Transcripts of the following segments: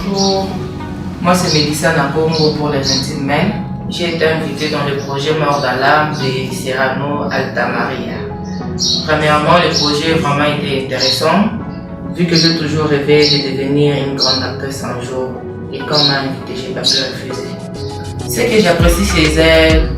Bonjour, moi c'est Mélissa Napongo pour les intimes mails. J'ai été invitée dans le projet Mort dans l'âme de Serrano Altamaria. Premièrement, le projet a vraiment été intéressant, vu que j'ai toujours rêvé de devenir une grande actrice un jour. Et quand on m'a invitée, j'ai pas pu refuser. Ce que j'apprécie chez elle,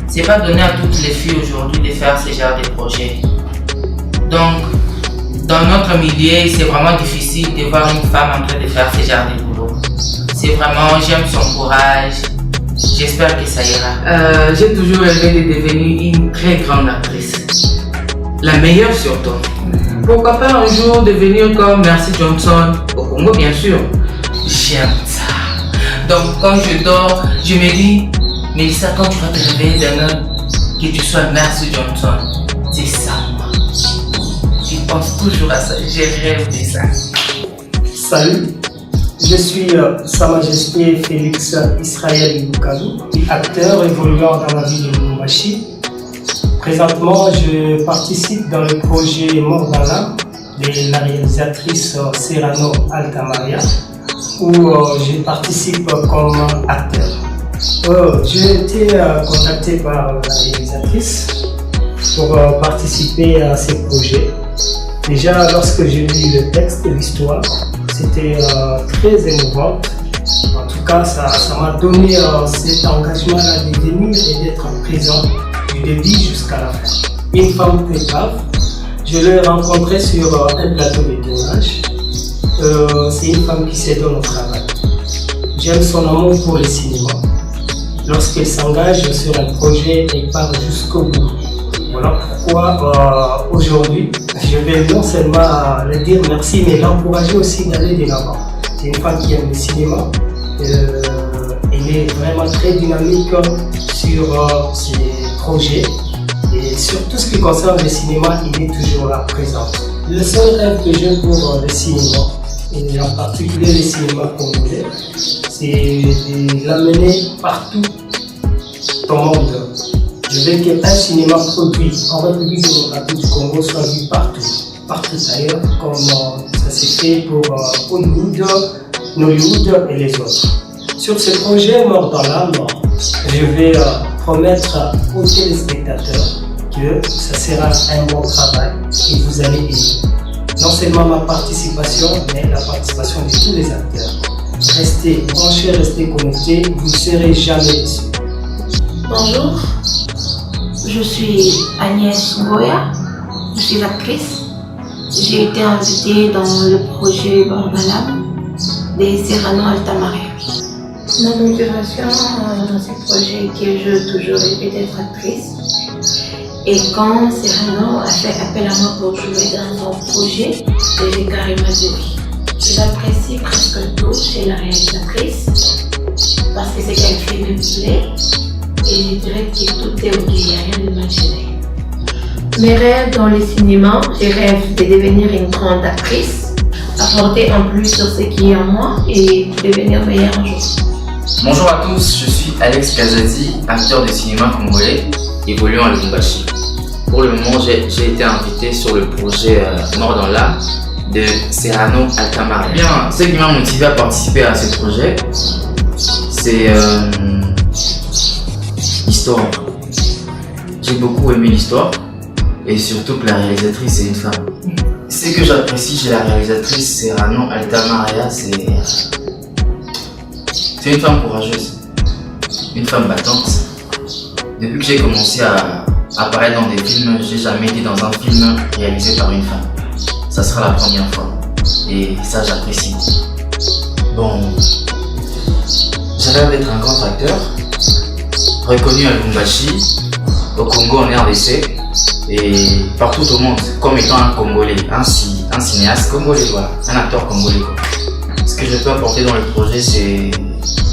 c'est pas donné à toutes les filles aujourd'hui de faire ce genre de projet. Donc, dans notre milieu, c'est vraiment difficile de voir une femme en train de faire ce genre de boulot. C'est vraiment, j'aime son courage. J'espère que ça ira. J'ai toujours rêvé de devenir une très grande actrice. La meilleure surtout. Pourquoi pas un jour devenir comme Mercy Johnson au Congo, bien sûr. J'aime ça. Donc quand je dors, je me dis, Mélissa, quand tu vas te réveiller demain, que tu sois Mercy Johnson, c'est ça moi. Je pense toujours à ça, je rêve de ça. Salut, je suis Sa Majesté Félix Israël Ibukalu, acteur évoluant dans la ville de Lubumbashi. Présentement, je participe dans le projet Mort dans l'âme de la réalisatrice Serrano Altamaria, où je participe comme acteur. J'ai été contacté par la réalisatrice pour participer à ce projet. Déjà, lorsque j'ai lu le texte et l'histoire, c'était très émouvant. En tout cas, ça m'a donné cet engagement-là de venir et d'être présent du début jusqu'à la fin. Une femme très brave, je l'ai rencontrée sur un plateau de tournage. C'est une femme qui se donne au travail. J'aime son amour pour le cinéma. Lorsqu'elle s'engage sur un projet, elle part jusqu'au bout. Voilà pourquoi aujourd'hui, je vais non seulement lui dire merci, mais l'encourager aussi d'aller de l'avant. C'est une femme qui aime le cinéma. Elle est vraiment très dynamique sur ses projets. Et sur tout ce qui concerne le cinéma, il est toujours là présent. Le seul rêve que j'ai pour le cinéma, et en particulier le cinéma congolais, c'est de l'amener partout dans le monde. Je veux qu'un cinéma produit en République démocratique du Congo soit vu partout ailleurs, comme ça s'est fait pour Hollywood, Nollywood et les autres. Sur ce projet Mort dans l'âme, je vais promettre aux téléspectateurs que ça sera un bon travail et vous allez aimer. Non seulement ma participation, mais la participation de tous les acteurs. Restez branchés, restez connectés, vous ne serez jamais déçus. Bonjour, je suis Agnès Ngoya, je suis actrice. J'ai été invitée dans le projet Mort dans l'âme de Serrano Altamaria. Ma motivation dans ce projet est que je toujours rêvé d'être actrice. Et quand Serrano a fait appel à moi pour jouer dans son projet, j'ai carrément dit oui. J'apprécie presque tout chez la réalisatrice parce que ce qu'elle fait me plaît. Et je dirais que tout est ok, il n'y a rien de mal chez elle. Mes rêves dans le cinéma, je rêve de devenir une grande actrice, apporter un plus sur ce qui est en moi et devenir meilleure un jour. Bonjour à tous, je suis Alex Kazadi, acteur de cinéma congolais, évoluant à Lubumbashi. Pour le moment, j'ai été invité sur le projet Mort dans l'âme de Serrano Altamaria. Bien, ce qui m'a motivé à participer à ce projet, c'est l'histoire. J'ai beaucoup aimé l'histoire et surtout que la réalisatrice est une femme. Ce que j'apprécie chez la réalisatrice Serrano Altamaria, c'est une femme courageuse, une femme battante. Depuis que j'ai commencé à apparaître dans des films, j'ai jamais été dans un film réalisé par une femme. Ça sera la première fois et ça j'apprécie. Bon, j'ai rêve d'être un grand acteur, reconnu à Lubumbashi, au Congo, en RDC et partout au monde comme étant un Congolais, un cinéaste congolais, voilà, un acteur congolais. Ce que je peux apporter dans le projet, c'est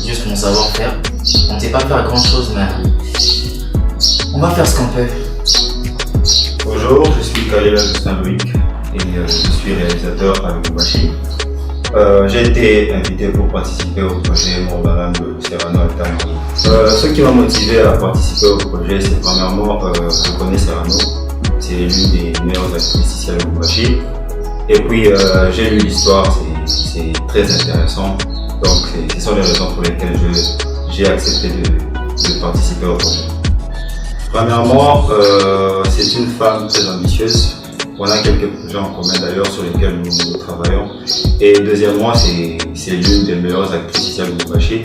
juste mon savoir-faire. On ne sait pas faire grand chose, mais on va faire ce qu'on peut. Bonjour, je suis Kalela Saint-Louis et je suis réalisateur à Lubumbashi. J'ai été invité pour participer au projet Mort dans l'âme de Serrano Altamaria. Ce qui m'a motivé à participer au projet, c'est premièrement, je connais Serrano, c'est l'une des meilleures actrices ici à Lubumbashi. Et puis j'ai lu l'histoire, c'est très intéressant. Donc ce sont les raisons pour lesquelles j'ai accepté de participer au projet. Premièrement, c'est une femme très ambitieuse. On a quelques projets en commun d'ailleurs sur lesquels nous travaillons. Et deuxièmement, c'est l'une des meilleures actrices ici à Lubumbashi.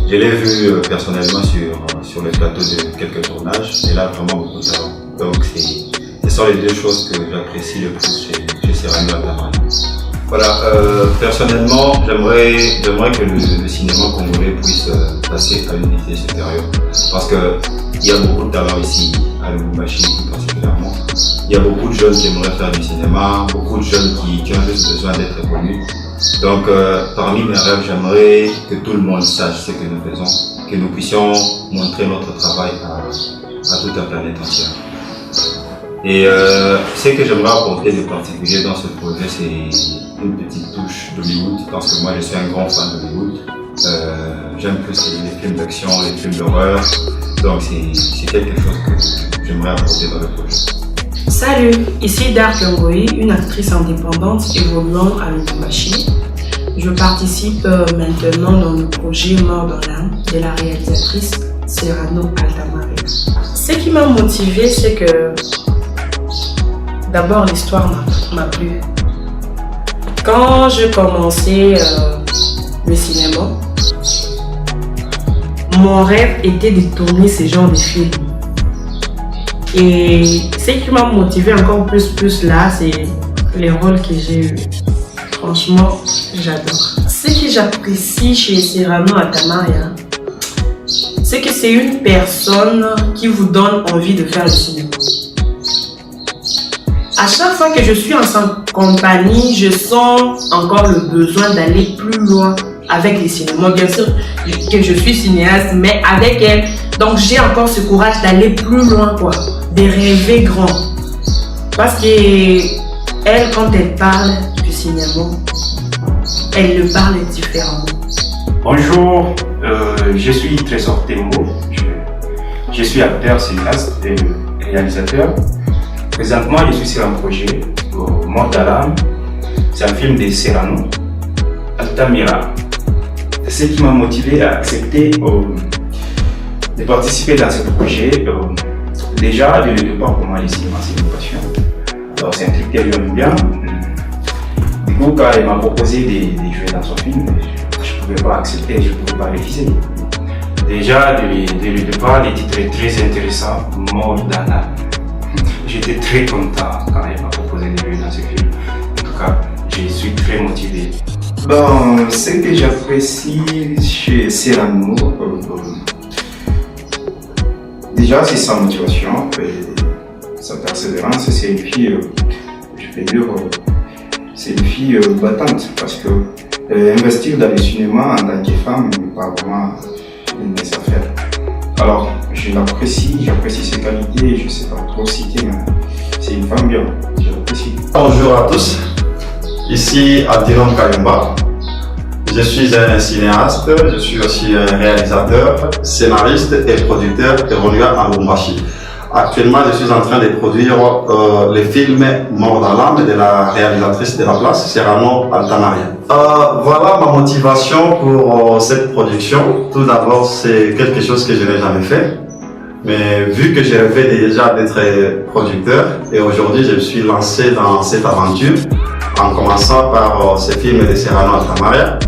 Je l'ai vue personnellement sur le plateau de quelques tournages. Elle a vraiment beaucoup de talent. Donc ce sont les deux choses que j'apprécie le plus chez Cyrano Altamari. Voilà, personnellement, j'aimerais que le cinéma congolais puisse passer à une unité supérieure. Parce qu'il y a beaucoup de talent ici, à Lubumbashi plus particulièrement. Il y a beaucoup de jeunes qui aimeraient faire du cinéma, beaucoup de jeunes qui ont juste besoin d'être connus. Donc, parmi mes rêves, j'aimerais que tout le monde sache ce que nous faisons, que nous puissions montrer notre travail à toute la planète entière. Et ce que j'aimerais apporter de particulier dans ce projet, c'est une petite touche d'Hollywood, parce que moi je suis un grand fan d'Hollywood. J'aime plus les films d'action, les films d'horreur, donc c'est quelque chose que j'aimerais apporter dans le projet. Salut, ici Dark Ngoyi, une actrice indépendante évoluant à Lubumbashi. Je participe maintenant dans le projet Mort dans l'âme de la réalisatrice Cyrano Altamari. Ce qui m'a motivée, c'est que d'abord l'histoire m'a plu. Quand je commençais le cinéma, mon rêve était de tourner ce genre de film. Et ce qui m'a motivé encore plus là, c'est les rôles que j'ai eus. Franchement, j'adore. Ce que j'apprécie chez Cyrano Altamari, c'est que c'est une personne qui vous donne envie de faire le cinéma. À chaque fois que je suis en sa compagnie, je sens encore le besoin d'aller plus loin avec les cinémas. Bien sûr que je suis cinéaste, mais avec elle, donc j'ai encore ce courage d'aller plus loin, quoi, de rêver grand. Parce que elle, quand elle parle du cinéma, elle le parle différemment. Bonjour, je suis Trésor Tembo. Je suis acteur, cinéaste et réalisateur. Présentement, je suis sur un projet, Mort dans l'âme. C'est un film de Cyrano Altamari. Ce qui m'a motivé à accepter de participer dans ce projet, déjà, dès le départ, pour moi, le cinéma, c'est une passion. Alors, c'est un truc que j'aime bien. Du coup, quand elle m'a proposé de jouer dans son film, je ne pouvais pas accepter, je ne pouvais pas refuser. Déjà, dès le départ, le titre est très intéressant, Mort dans l'âme. J'étais très content quand elle m'a proposé de jouer dans ce film. En tout cas, je suis très motivé. Bon, ce que j'apprécie chez Cyrano, déjà c'est sa motivation et sa persévérance. C'est une fille, je peux dire, c'est une fille battante parce que investir dans le cinéma en tant que femme n'est pas vraiment une mince affaire. Alors, je l'apprécie, j'apprécie ses qualités, je ne sais pas trop citer, mais c'est une femme bien, je l'apprécie. Bonjour à tous, ici Abdiram Kayumba. Je suis un cinéaste, je suis aussi un réalisateur, scénariste et producteur évoluant à Lubumbashi. Actuellement, je suis en train de produire le film Mort dans l'âme de la réalisatrice de la place, Cyrano Altamari. Voilà ma motivation pour cette production. Tout d'abord, c'est quelque chose que je n'ai jamais fait. Mais vu que j'ai rêvé déjà d'être producteur, et aujourd'hui je me suis lancé dans cette aventure en commençant par ce film de Cyrano Altamari.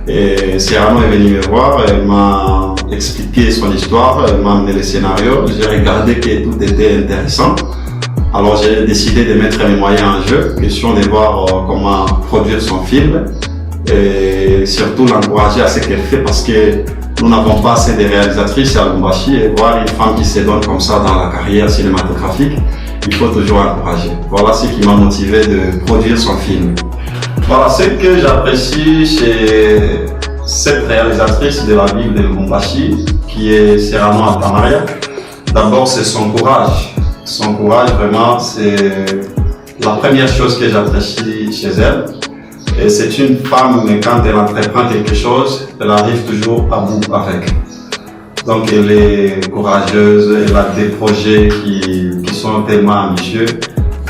Et Cyrano est venu me voir, elle m'a expliqué son histoire, elle m'a amené le scénario, j'ai regardé que tout était intéressant. Alors j'ai décidé de mettre mes moyens en jeu, question de voir comment produire son film et surtout l'encourager à ce qu'elle fait parce que nous n'avons pas assez de réalisatrices à Lubumbashi et voir une femme qui se donne comme ça dans la carrière cinématographique, il faut toujours encourager. Voilà ce qui m'a motivé de produire son film. Voilà ce que j'apprécie chez cette réalisatrice de la ville de Lubumbashi, qui est Cyrano Altamari. D'abord, c'est son courage. Son courage, vraiment, c'est la première chose que j'apprécie chez elle. Et c'est une femme, mais quand elle entreprend quelque chose, elle arrive toujours à bout avec. Donc, elle est courageuse, elle a des projets qui sont tellement ambitieux.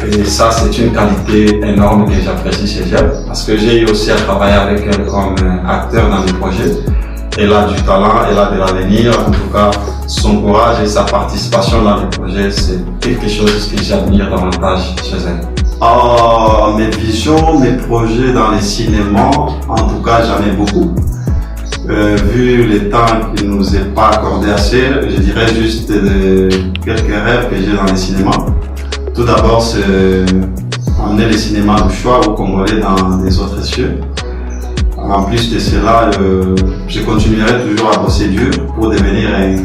Et ça, c'est une qualité énorme que j'apprécie chez elle, parce que j'ai eu aussi à travailler avec elle comme acteur dans des projets. Elle a du talent, elle a de l'avenir. En tout cas, son courage et sa participation dans les projets, c'est quelque chose que j'admire davantage chez elle. Mes visions, mes projets dans les cinémas, en tout cas, j'en ai beaucoup. Vu le temps qui ne nous est pas accordé assez, je dirais juste quelques rêves que j'ai dans les cinémas. Tout d'abord, c'est emmener les cinémas du choix au Congolais dans des autres cieux. En plus de cela, je continuerai toujours à bosser dur pour devenir un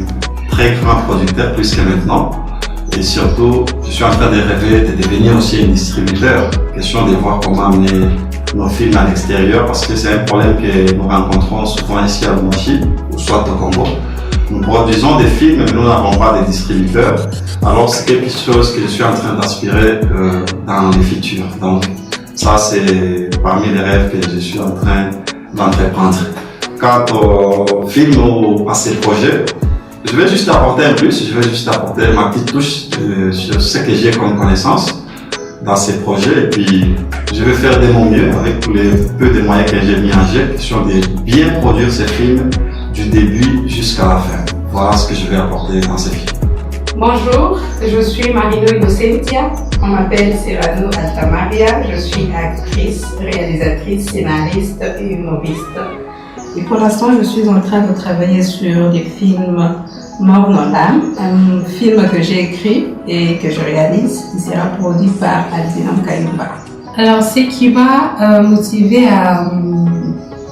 très grand producteur plus que maintenant. Et surtout, je suis en train de rêver de devenir aussi un distributeur. Question de voir comment amener nos films à l'extérieur, parce que c'est un problème que nous rencontrons souvent ici à Lubumbashi, ou soit au Congo. Nous produisons des films, mais nous n'avons pas de distributeurs. Alors c'est quelque chose que je suis en train d'aspirer dans le futur. Donc ça, c'est parmi les rêves que je suis en train d'entreprendre. Quant au film ou à ces projets, je vais juste apporter un plus, je vais juste apporter ma petite touche sur ce que j'ai comme connaissance dans ces projets, et puis je vais faire de mon mieux avec tous les peu de moyens que j'ai mis en jeu, question de bien produire ces films du début jusqu'à la fin. Voilà ce que je vais apporter dans ces films. Bonjour, je suis Marino Innocentia, on m'appelle Serrano Altamaria, je suis actrice, réalisatrice, scénariste et humoriste. Et pour l'instant, je suis en train de travailler sur des films Mort dans l'âme, un film que j'ai écrit et que je réalise, qui sera produit par Adinam Kayumba. Alors, ce qui m'a motivée à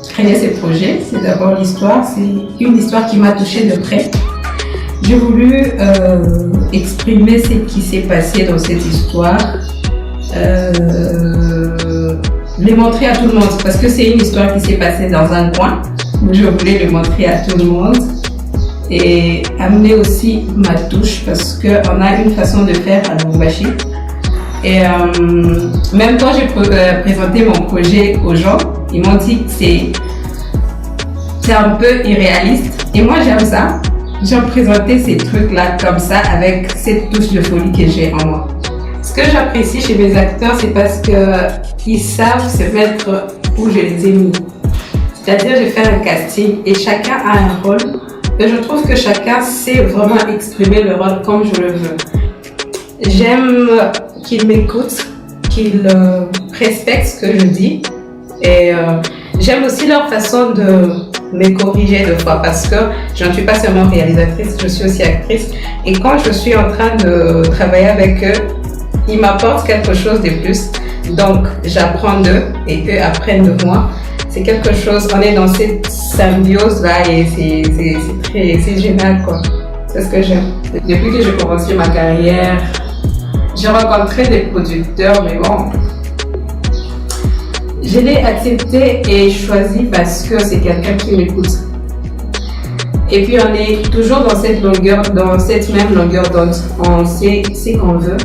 créer ce projet, c'est d'abord l'histoire. C'est une histoire qui m'a touchée de près. J'ai voulu exprimer ce qui s'est passé dans cette histoire, les montrer à tout le monde, parce que c'est une histoire qui s'est passée dans un coin, où je voulais le montrer à tout le monde. Et amener aussi ma touche, parce qu'on a une façon de faire à Lubumbashi. Et même quand j'ai présenté mon projet aux gens, ils m'ont dit que c'est un peu irréaliste. Et moi j'aime ça. J'aime présenter ces trucs-là comme ça, avec cette touche de folie que j'ai en moi. Ce que j'apprécie chez mes acteurs, c'est parce qu'ils savent se mettre où je les ai mis. C'est-à-dire, je fais un casting et chacun a un rôle. Et je trouve que chacun sait vraiment exprimer le rôle comme je le veux. J'aime qu'ils m'écoutent, qu'ils respectent ce que je dis. Et j'aime aussi leur façon de me corriger de fois, parce que je ne suis pas seulement réalisatrice, je suis aussi actrice. Et quand je suis en train de travailler avec eux, ils m'apportent quelque chose de plus. Donc j'apprends d'eux et eux apprennent de moi. C'est quelque chose, on est dans cette symbiose-là et c'est génial, quoi. C'est ce que j'aime. Depuis que j'ai commencé ma carrière, j'ai rencontré des producteurs, mais bon, je l'ai accepté et choisi parce que c'est quelqu'un qui m'écoute. Et puis on est toujours dans cette même longueur d'onde. On sait ce qu'on veut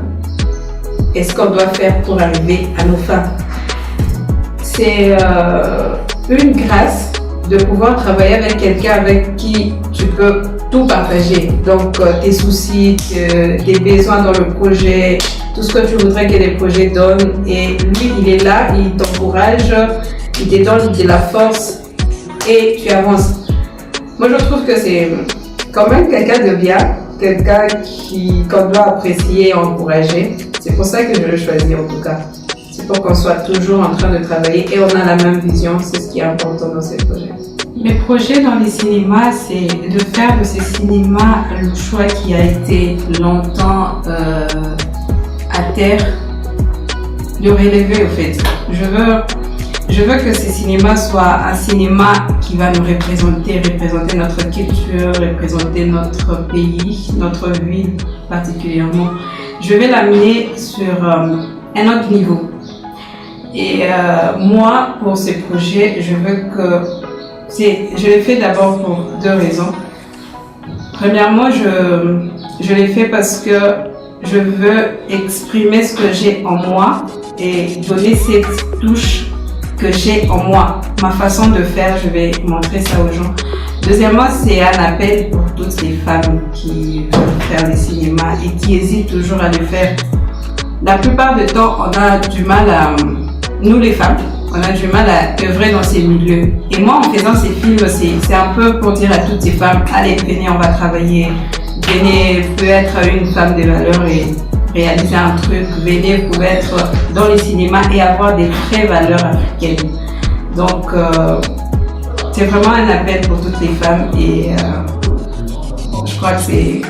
et ce qu'on doit faire pour arriver à nos fins. C'est une grâce de pouvoir travailler avec quelqu'un avec qui tu peux tout partager. Donc tes soucis, tes besoins dans le projet, tout ce que tu voudrais que les projets donnent. Et lui, il est là, il t'encourage, il te donne de la force et tu avances. Moi, je trouve que c'est quand même quelqu'un de bien, quelqu'un qu'on doit apprécier et encourager. C'est pour ça que je le choisis en tout cas. C'est pour qu'on soit toujours en train de travailler et on a la même vision, c'est ce qui est important dans ces projets. Mes projets dans les cinémas, c'est de faire de ces cinémas le choix qui a été longtemps à terre, de relever au fait. Je veux que ces cinémas soient un cinéma qui va nous représenter notre culture, représenter notre pays, notre ville particulièrement. Je vais l'amener sur un autre niveau. Et moi, pour ce projet, je veux que... Je l'ai fait d'abord pour deux raisons. Premièrement, je l'ai fait parce que je veux exprimer ce que j'ai en moi et donner cette touche que j'ai en moi. Ma façon de faire, je vais montrer ça aux gens. Deuxièmement, c'est un appel pour toutes les femmes qui veulent faire des cinémas et qui hésitent toujours à le faire. la plupart du temps, on a du mal à, nous les femmes, on a du mal à œuvrer dans ces milieux. Et moi, en faisant ces films, c'est un peu pour dire à toutes ces femmes, allez, venez, on va travailler. Venez, vous pouvez être une femme de valeur et réaliser un truc. Venez, vous pouvez être dans les cinémas et avoir des vraies valeurs africaines. Donc, c'est vraiment un appel pour toutes les femmes et je crois que c'est